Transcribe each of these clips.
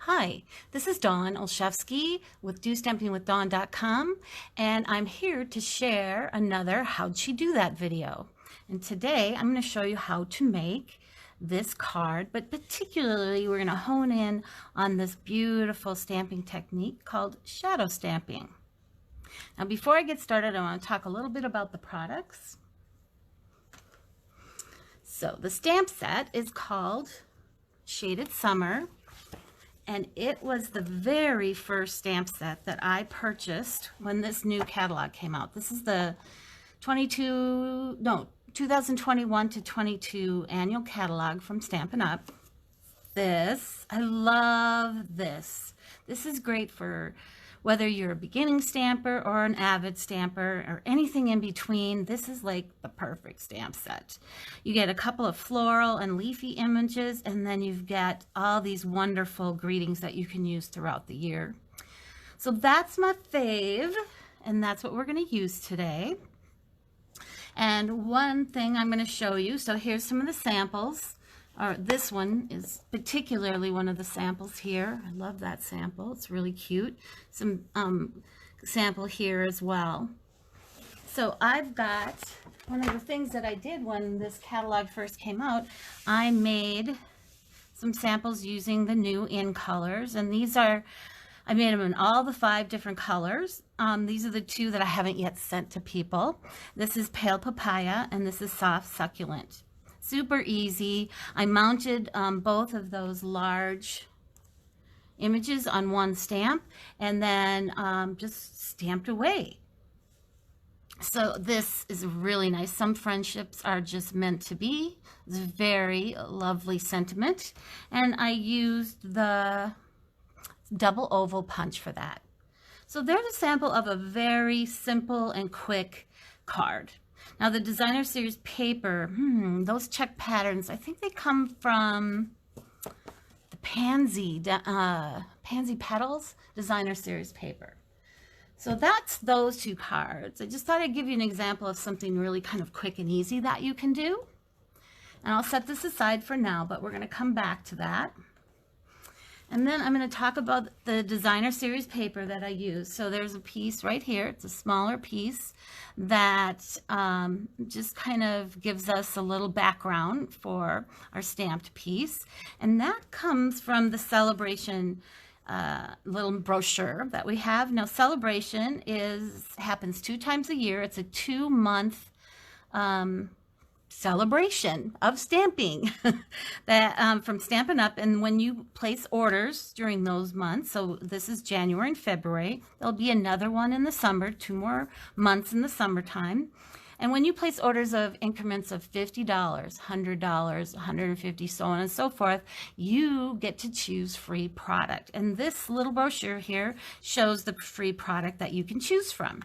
Hi, this is Dawn Olszewski with DOstampingWithDawn.com, and I'm here to share another How'd She Do That video. And today I'm going to show you how to make this card, but particularly we're going to hone in on this beautiful stamping technique called shadow stamping. Now before I get started, I want to talk a little bit about the products. So the stamp set is called Shaded Summer. And it was the very first stamp set that I purchased when this new catalog came out. This is the 2021 to 22 annual catalog from Stampin' Up. I love this. This is great for whether you're a beginning stamper or an avid stamper or anything in between. This is like the perfect stamp set. You get a couple of floral and leafy images, and then you've got all these wonderful greetings that you can use throughout the year. So that's my fave, and that's what we're going to use today. And one thing I'm going to show you, so here's some of the samples. This one is particularly one of the samples here. I love that sample. It's really cute. Some sample here as well. So I've got one of the things that I did when this catalog first came out. I made some samples using the new in colors, and I made them in all the 5 different colors. These are the 2 that I haven't yet sent to people. This is Pale Papaya, and this is Soft Succulent. Super easy. I mounted both of those large images on one stamp and then just stamped away. So this is really nice. Some friendships are just meant to be. It's a very lovely sentiment. And I used the double oval punch for that. So there's a sample of a very simple and quick card. Now the designer series paper, those check patterns, I think they come from the Pansy Petals designer series paper. So that's those 2 cards. I just thought I'd give you an example of something really kind of quick and easy that you can do. And I'll set this aside for now, but we're going to come back to that. And then I'm going to talk about the designer series paper that I use. So there's a piece right here. It's a smaller piece that just kind of gives us a little background for our stamped piece. And that comes from the Celebration little brochure that we have. Now Celebration happens 2 times a year. It's a 2-month celebration of stamping that from Stampin' Up, and when you place orders during those months, so this is January and February, there'll be another one in the summer, 2 more months in the summertime. And when you place orders of increments of $50, $100, $150, so on and so forth, you get to choose free product. And this little brochure here shows the free product that you can choose from.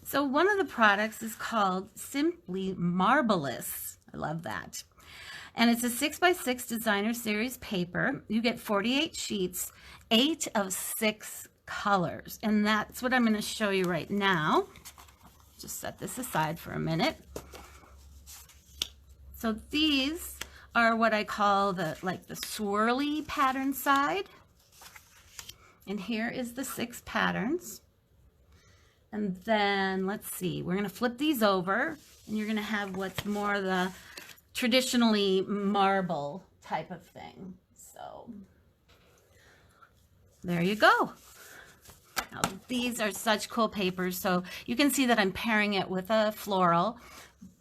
So one of the products is called Simply Marvelous. I love that. And it's a 6x6 designer series paper. You get 48 sheets, 8 of 6 colors. And that's what I'm going to show you right now. Just set this aside for a minute. So these are what I call the swirly pattern side. And here is the 6 patterns. And then let's see, we're going to flip these over, and you're going to have what's more the traditionally marble type of thing. So there you go. Now, these are such cool papers, so you can see that I'm pairing it with a floral,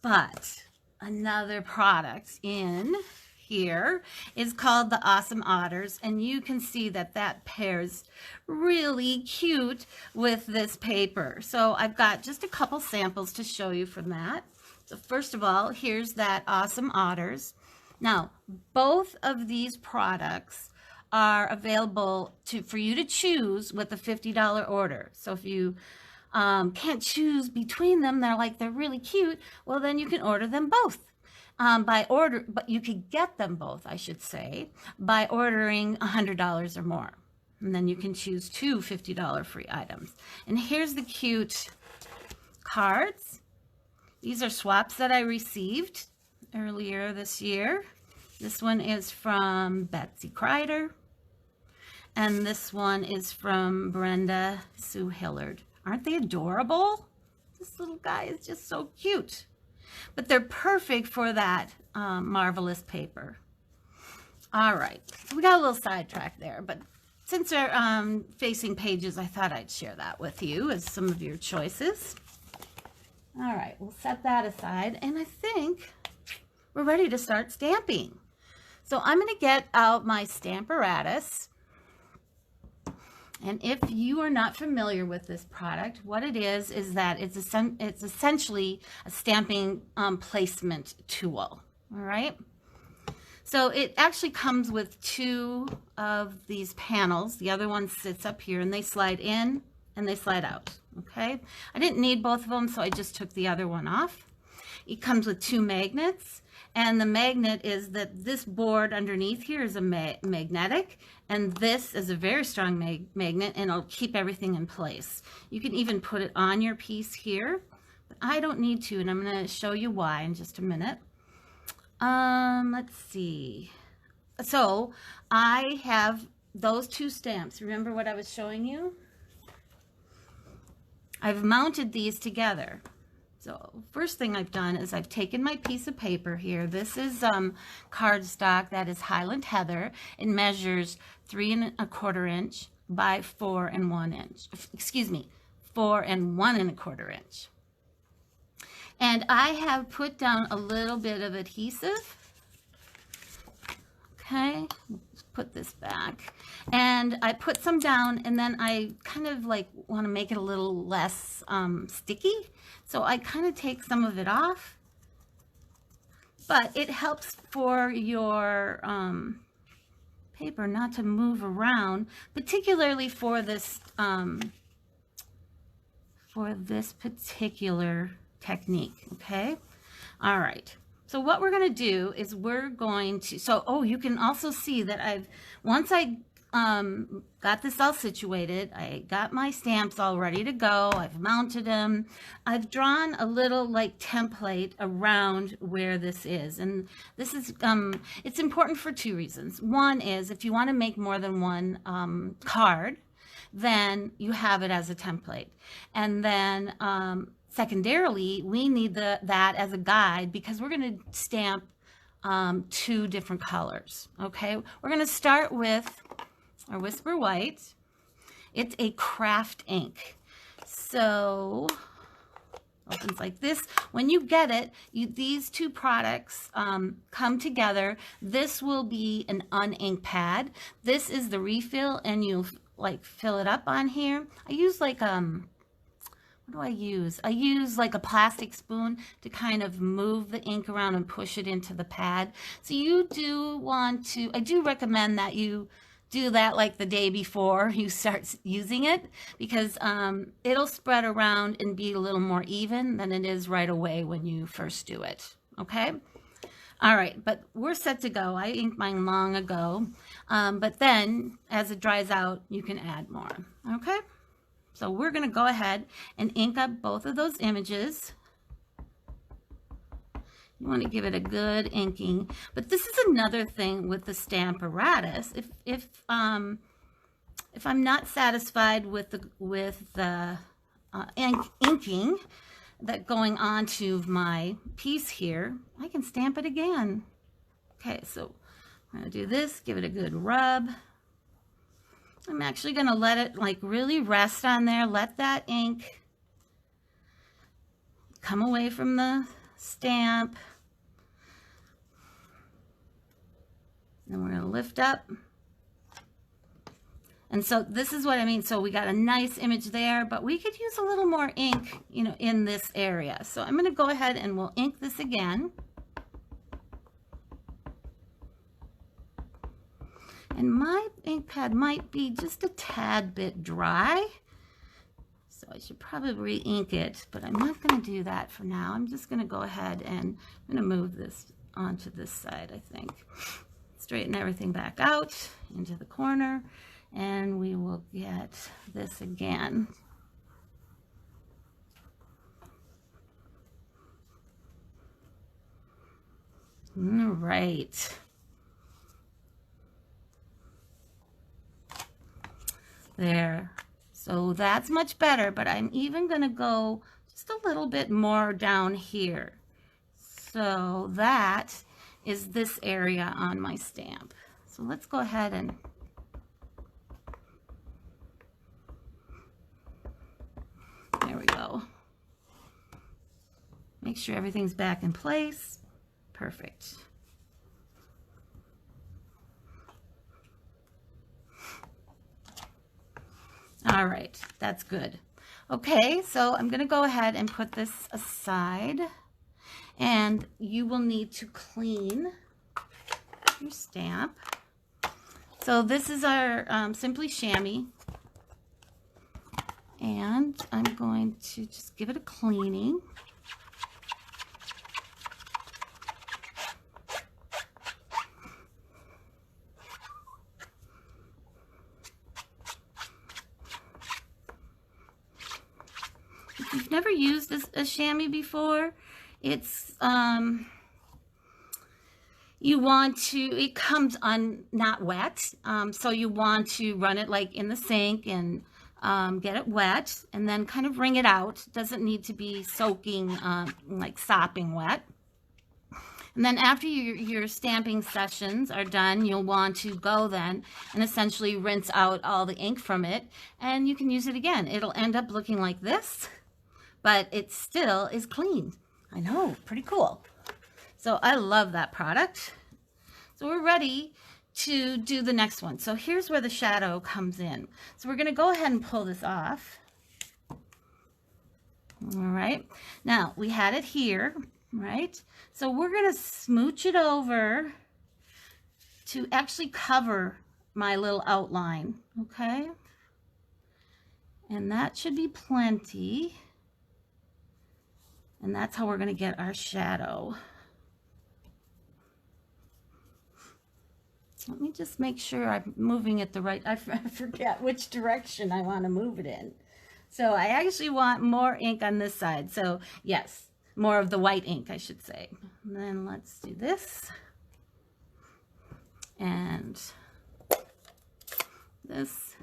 but another product in here is called the Awesome Otters, and you can see that that pairs really cute with this paper. So I've got just a couple samples to show you from that. So first of all, here's that Awesome Otters. Now, both of these products are available for you to choose with a $50 order. So if you can't choose between them, they're really cute, well then you can order them both. But you could get them both, I should say, by ordering $100 or more. And then you can choose 2 $50 free items. And here's the cute cards. These are swaps that I received earlier this year. This one is from Betsy Kreider. And this one is from Brenda Sue Hillard. Aren't they adorable? This little guy is just so cute. But they're perfect for that marvelous paper. All right, we got a little sidetracked there, but since they're facing pages, I thought I'd share that with you as some of your choices. All right, we'll set that aside, and I think we're ready to start stamping. So I'm going to get out my Stamparatus. And if you are not familiar with this product, what it is that it's essentially a stamping placement tool. All right. So it actually comes with two of these panels. The other one sits up here, and they slide in and they slide out. Okay. I didn't need both of them, so I just took the other one off. It comes with two magnets. And the magnet is that this board underneath here is a magnetic, and this is a very strong magnet, and it'll keep everything in place. You can even put it on your piece here, but I don't need to, and I'm going to show you why in just a minute. Let's see. So I have those two stamps. Remember what I was showing you? I've mounted these together. So first thing I've done is I've taken my piece of paper here. This is cardstock that is Highland Heather. It measures 3 1/4 inch by 4 1 inch. Excuse me, 4 1 1/4 inch. And I have put down a little bit of adhesive. Okay, let's put this back. And I put some down, and then I kind of like want to make it a little less sticky. So I kind of take some of it off, but it helps for your paper not to move around, particularly for this particular technique. Okay. All right. So what we're going to do is we're going to, oh, you can also see that once I got this all situated, I got my stamps all ready to go. I've mounted them. I've drawn a little like template around where this is. And this is, it's important for two reasons. One is if you want to make more than one card, then you have it as a template. And then, secondarily, we need that as a guide because we're going to stamp 2 different colors. Okay, we're going to start with our Whisper White. It's a craft ink. So opens like this. When you get it, these two products come together. This will be an un-ink pad. This is the refill, and you'll like fill it up on here. I use like what do I use? I use like a plastic spoon to kind of move the ink around and push it into the pad. So you do want to, I do recommend that you do that like the day before you start using it, because it'll spread around and be a little more even than it is right away when you first do it. Okay. All right, but we're set to go. I inked mine long ago, but then as it dries out, you can add more. Okay. So we're going to go ahead and ink up both of those images. You want to give it a good inking. But this is another thing with the Stamparatus. If I'm not satisfied with the inking that going onto my piece here, I can stamp it again. Okay, so I'm going to do this, give it a good rub. I'm actually going to let it like really rest on there. Let that ink come away from the stamp. Then we're going to lift up. And so this is what I mean. So we got a nice image there, but we could use a little more ink, you know, in this area. So I'm going to go ahead and we'll ink this again. And my ink pad might be just a tad bit dry, so I should probably re-ink it, but I'm not going to do that for now. I'm just going to go ahead and I'm going to move this onto this side, I think. Straighten everything back out into the corner, and we will get this again. All right. There. So that's much better, but I'm even going to go just a little bit more down here. So that is this area on my stamp. So let's go ahead and there we go. Make sure everything's back in place. Perfect. All right, that's good. Okay, so I'm going to go ahead and put this aside, and you will need to clean your stamp. So this is our Simply Chamois, and I'm going to just give it a cleaning. If you've never used a chamois before, it's you want to, it comes on not wet, so you want to run it like in the sink and get it wet and then kind of wring it out. It doesn't need to be soaking like sopping wet. And then after your stamping sessions are done, you'll want to go then and essentially rinse out all the ink from it, and you can use it again. It'll end up looking like this, but it still is clean. I know, pretty cool. So I love that product. So we're ready to do the next one. So here's where the shadow comes in. So we're going to go ahead and pull this off. All right. Now we had it here, right? So we're going to smooch it over to actually cover my little outline. Okay. And that should be plenty. And that's how we're going to get our shadow. Let me just make sure I'm moving it the right, I forget which direction I want to move it in. So I actually want more ink on this side. So yes, more of the white ink, I should say. And then let's do this. And this.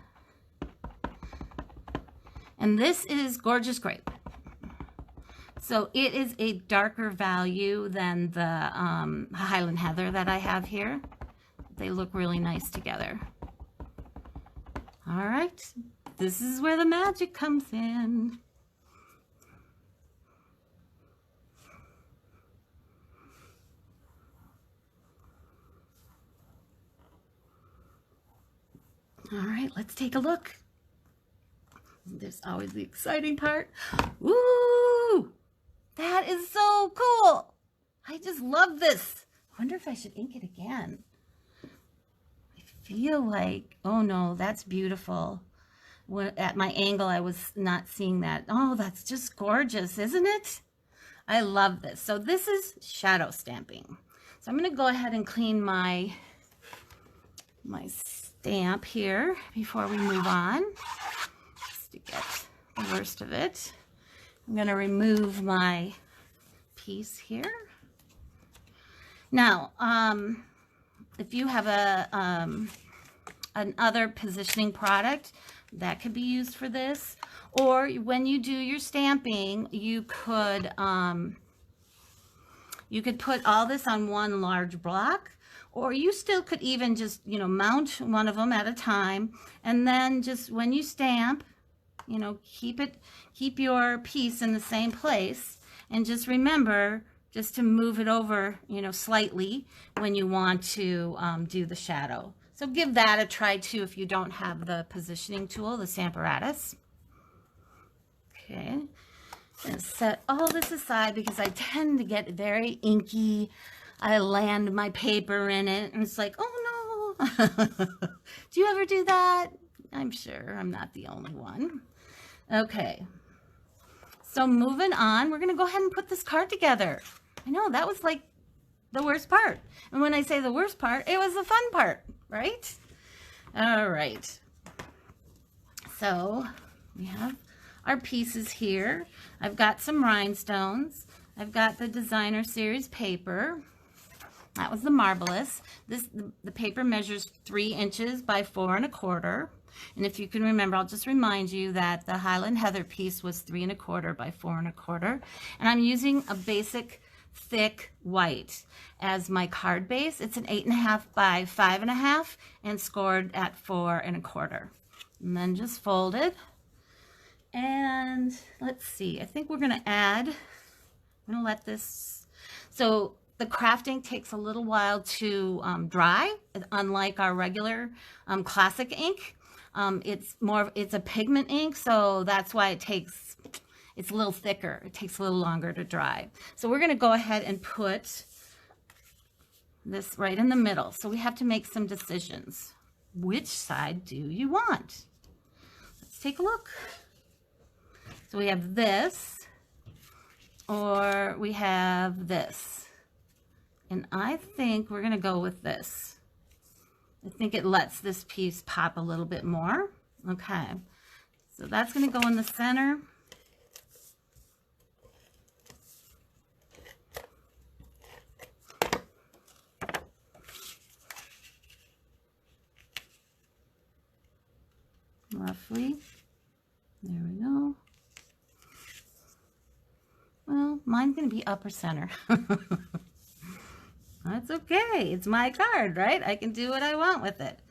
And this is Gorgeous Grape. So it is a darker value than the Highland Heather that I have here. They look really nice together. All right, this is where the magic comes in. All right, let's take a look. There's always the exciting part. Woo! That is so cool. I just love this. I wonder if I should ink it again. I feel like, oh no, that's beautiful. At my angle, I was not seeing that. Oh, that's just gorgeous, isn't it? I love this. So this is shadow stamping. So I'm going to go ahead and clean my stamp here before we move on, just to get the worst of it. I'm going to remove my piece here. Now, if you have another positioning product that could be used for this, or when you do your stamping, you could put all this on one large block, or you still could even just, you know, mount one of them at a time, and then just when you stamp, you know, keep your piece in the same place, and just remember just to move it over, you know, slightly when you want to do the shadow. So give that a try too if you don't have the positioning tool, the Stamparatus. Okay, and set all this aside because I tend to get very inky. I land my paper in it and it's like, oh no. Do you ever do that? I'm sure I'm not the only one. Okay, so moving on, we're going to go ahead and put this card together. I know, that was like the worst part. And when I say the worst part, it was the fun part, right? All right. So we have our pieces here. I've got some rhinestones. I've got the Designer Series paper. That was the Marvelous. The paper measures 3 inches by 4 1/4. And if you can remember, I'll just remind you that the Highland Heather piece was 3 1/4 by 4 1/4. And I'm using a basic thick white as my card base. It's an 8 1/2 by 5 1/2 and scored at 4 1/4. And then just fold it. And let's see, I think we're gonna add, I'm gonna let this, so the craft ink takes a little while to dry, unlike our regular classic ink. It's a pigment ink, so that's why it's a little thicker. It takes a little longer to dry. So we're gonna go ahead and put this right in the middle. So we have to make some decisions. Which side do you want? Let's take a look. So we have this, or we have this. And I think we're gonna go with this. I think it lets this piece pop a little bit more. Okay, so that's gonna go in the center. Roughly, there we go. Well, mine's gonna be upper center. That's okay, it's my card, right? I can do what I want with it.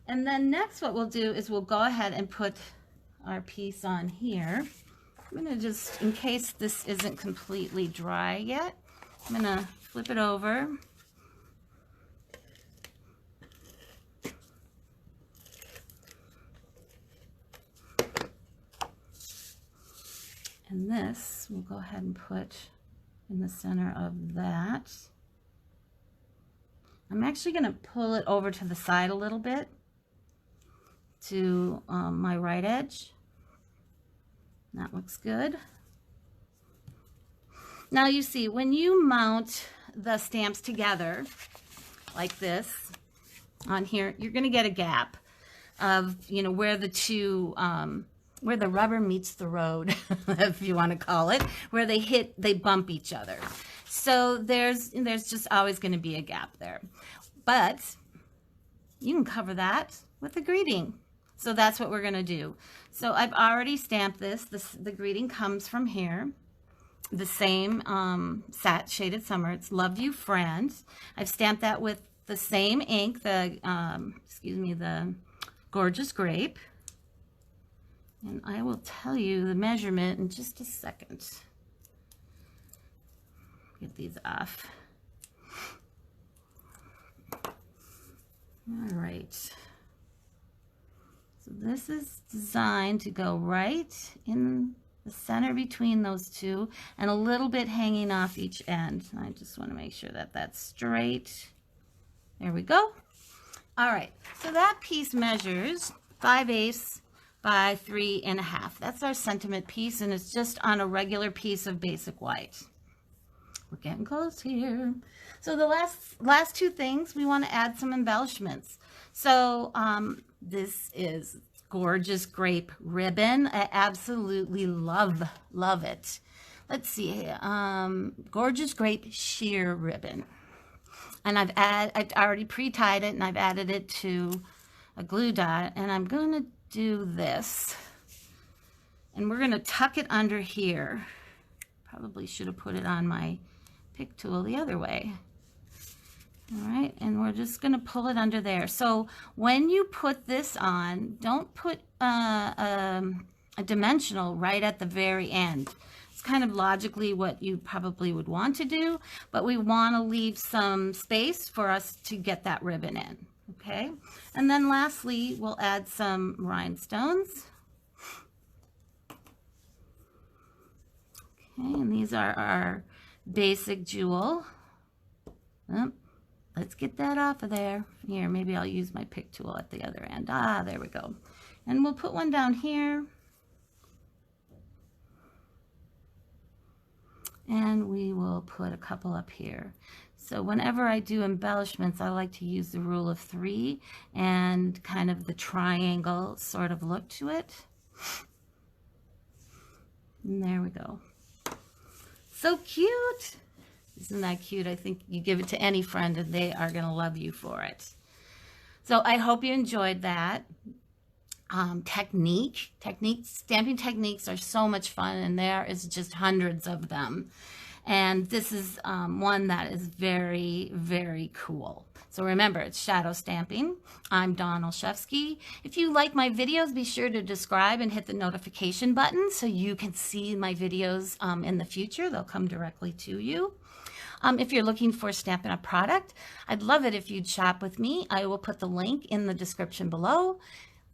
And then next what we'll do is we'll go ahead and put our piece on here. I'm gonna just, in case this isn't completely dry yet, I'm gonna flip it over. And this we'll go ahead and put in the center of that. I'm actually going to pull it over to the side a little bit to my right edge. That looks good. Now you see, when you mount the stamps together like this on here, you're going to get a gap of, you know, where the two where the rubber meets the road, if you want to call it, where they bump each other. So there's just always going to be a gap there. But you can cover that with a greeting. So that's what we're going to do. So I've already stamped this. The greeting comes from here. The same Shaded Summer. It's Love You Friend. I've stamped that with the same ink, the Gorgeous Grape. And I will tell you the measurement in just a second. Get these off. All right. So this is designed to go right in the center between those two and a little bit hanging off each end. I just want to make sure that that's straight. There we go. All right. So that piece measures 5/8 by 3 1/2. That's our sentiment piece, and it's just on a regular piece of basic white. We're getting close here. So the last two things, we want to add some embellishments. So this is Gorgeous Grape ribbon. I absolutely love it. Let's see, Gorgeous Grape sheer ribbon. And I've already pre-tied it, and I've added it to a glue dot, and I'm going to do this. And we're going to tuck it under here. Probably should have put it on my pick tool the other way. All right, and we're just going to pull it under there. So when you put this on, don't put a dimensional right at the very end. It's kind of logically what you probably would want to do, but we want to leave some space for us to get that ribbon in. Okay, and then lastly, we'll add some rhinestones. Okay, and these are our basic jewel. Oh, let's get that off of there. Here, maybe I'll use my pick tool at the other end. Ah, there we go. And we'll put one down here. And we will put a couple up here. So whenever I do embellishments, I like to use the rule of 3 and kind of the triangle sort of look to it. And there we go. So cute. Isn't that cute? I think you give it to any friend and they are going to love you for it. So I hope you enjoyed that. stamping techniques are so much fun, and there is just hundreds of them. And this is one that is very, very cool. So remember, it's shadow stamping. I'm Dawn Olszewski. If you like my videos, be sure to subscribe and hit the notification button so you can see my videos in the future. They'll come directly to you. If you're looking for Stampin' Up! Product, I'd love it if you'd shop with me. I will put the link in the description below.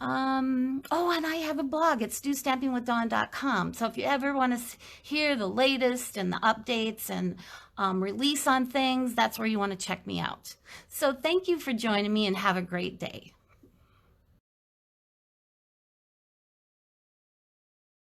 Oh, and I have a blog. It's DOstampingWithDawn.com. So if you ever want to hear the latest and the updates and release on things, that's where you want to check me out. So thank you for joining me, and have a great day.